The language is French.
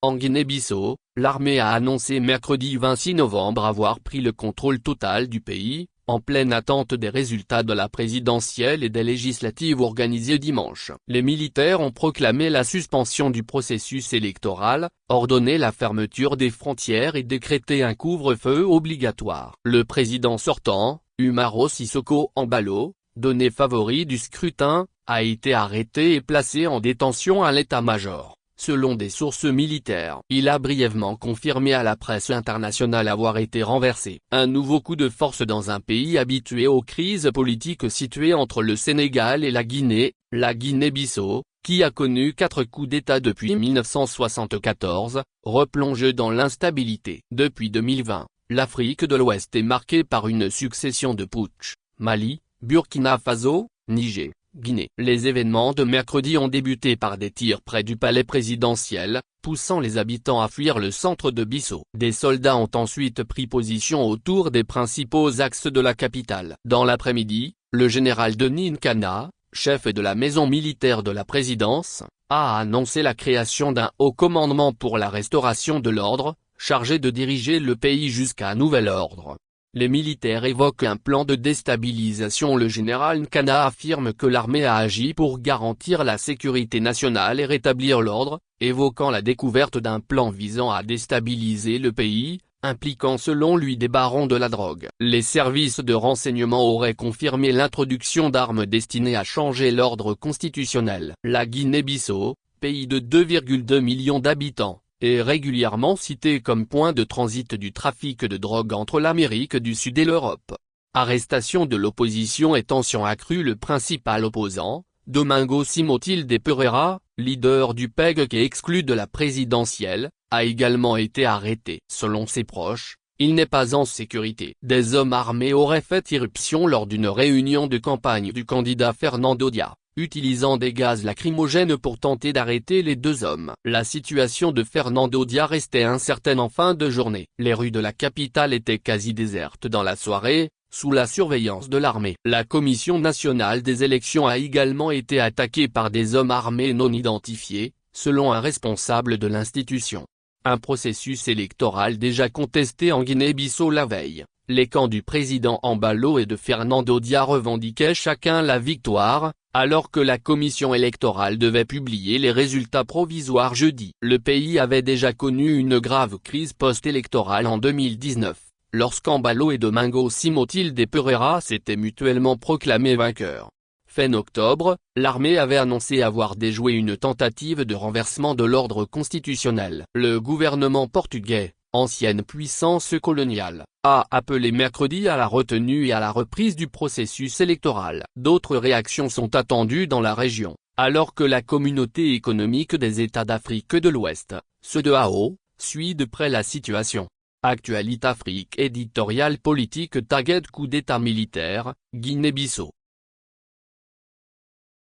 En Guinée-Bissau, l'armée a annoncé mercredi 26 novembre avoir pris le contrôle total du pays, en pleine attente des résultats de la présidentielle et des législatives organisées dimanche. Les militaires ont proclamé la suspension du processus électoral, ordonné la fermeture des frontières et décrété un couvre-feu obligatoire. Le président sortant, Umaro Sissoco Embaló, donné favori du scrutin, a été arrêté et placé en détention à l'état-major. Selon des sources militaires, il a brièvement confirmé à la presse internationale avoir été renversé. Un nouveau coup de force dans un pays habitué aux crises politiques situé entre le Sénégal et la Guinée-Bissau, qui a connu 4 coups d'État depuis 1974, replonge dans l'instabilité. Depuis 2020, l'Afrique de l'Ouest est marquée par une succession de putschs. Mali, Burkina Faso, Niger, Guinée. Les événements de mercredi ont débuté par des tirs près du palais présidentiel, poussant les habitants à fuir le centre de Bissau. Des soldats ont ensuite pris position autour des principaux axes de la capitale. Dans l'après-midi, le général Denis Nkana, chef de la maison militaire de la présidence, a annoncé la création d'un haut commandement pour la restauration de l'ordre, chargé de diriger le pays jusqu'à nouvel ordre. Les militaires évoquent un plan de déstabilisation. Le général Nkana affirme que l'armée a agi pour garantir la sécurité nationale et rétablir l'ordre, évoquant la découverte d'un plan visant à déstabiliser le pays, impliquant selon lui des barons de la drogue. Les services de renseignement auraient confirmé l'introduction d'armes destinées à changer l'ordre constitutionnel. La Guinée-Bissau, pays de 2,2 millions d'habitants, est régulièrement cité comme point de transit du trafic de drogue entre l'Amérique du Sud et l'Europe. Arrestation de l'opposition et tensions accrues. Le principal opposant, Domingo Simões de Pereira, leader du PEG qui est exclu de la présidentielle, a également été arrêté. Selon ses proches, il n'est pas en sécurité. Des hommes armés auraient fait irruption lors d'une réunion de campagne du candidat Fernando Dia, utilisant des gaz lacrymogènes pour tenter d'arrêter les deux hommes. La situation de Fernando Dia restait incertaine en fin de journée. Les rues de la capitale étaient quasi désertes dans la soirée, sous la surveillance de l'armée. La Commission nationale des élections a également été attaquée par des hommes armés non identifiés, selon un responsable de l'institution. Un processus électoral déjà contesté en Guinée-Bissau la veille. Les camps du président Embaló et de Fernando Dia revendiquaient chacun la victoire, alors que la commission électorale devait publier les résultats provisoires jeudi. Le pays avait déjà connu une grave crise post-électorale en 2019, lorsqu'Embaló et Domingo Simões de Pereira s'étaient mutuellement proclamés vainqueurs. Fin octobre, l'armée avait annoncé avoir déjoué une tentative de renversement de l'ordre constitutionnel. Le gouvernement portugais, ancienne puissance coloniale, a appelé mercredi à la retenue et à la reprise du processus électoral. D'autres réactions sont attendues dans la région, alors que la communauté économique des États d'Afrique de l'Ouest, CEDEAO, suit de près la situation. Actualité Afrique éditoriale politique target coup d'état militaire, Guinée-Bissau.